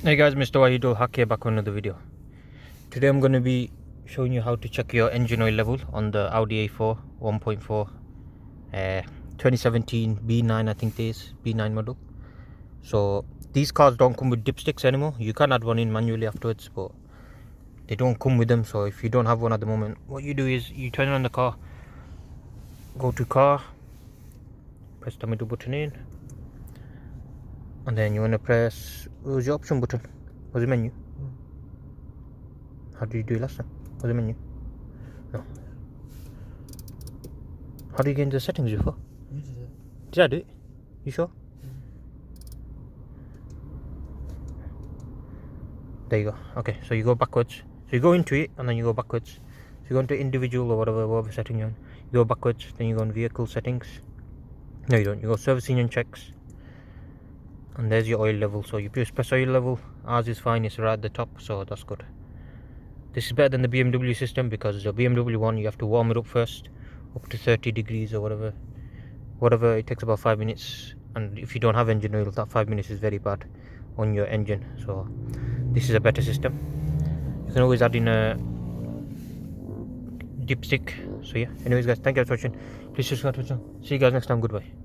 Hey guys, MrWaheedulHaque here back on another video. Today I'm going to be showing you how to check your engine oil level on the Audi A4 1.4 2017 B9, I think it is, B9 model. So these cars don't come with dipsticks anymore. You can add one in manually afterwards, but they don't come with them. So if you don't have one at the moment, what you do is you turn on the car, go to car, press the middle button in, and then you want to press, what was your option button? What was the menu? How did you do it last time? What was the menu? No. How do you get into the settings before? You did it. Did I do it? You sure? There you go. Okay, so you go backwards. So you go into it and then you go backwards. So you go into individual or whatever setting you're on. You go backwards, then you go on vehicle settings. No, you don't. You go service engine checks. And there's your oil level. So you press oil level. Ours is fine. It's right at the top, so that's good. This is better than the BMW system because the BMW one you have to warm it up first, up to 30 degrees or whatever. It takes about 5 minutes, and if you don't have engine oil, that 5 minutes is very bad on your engine. So this is a better system. You can always add in a dipstick. So yeah, anyways guys, thank you guys for watching. Please subscribe to the channel. See you guys next time. Goodbye.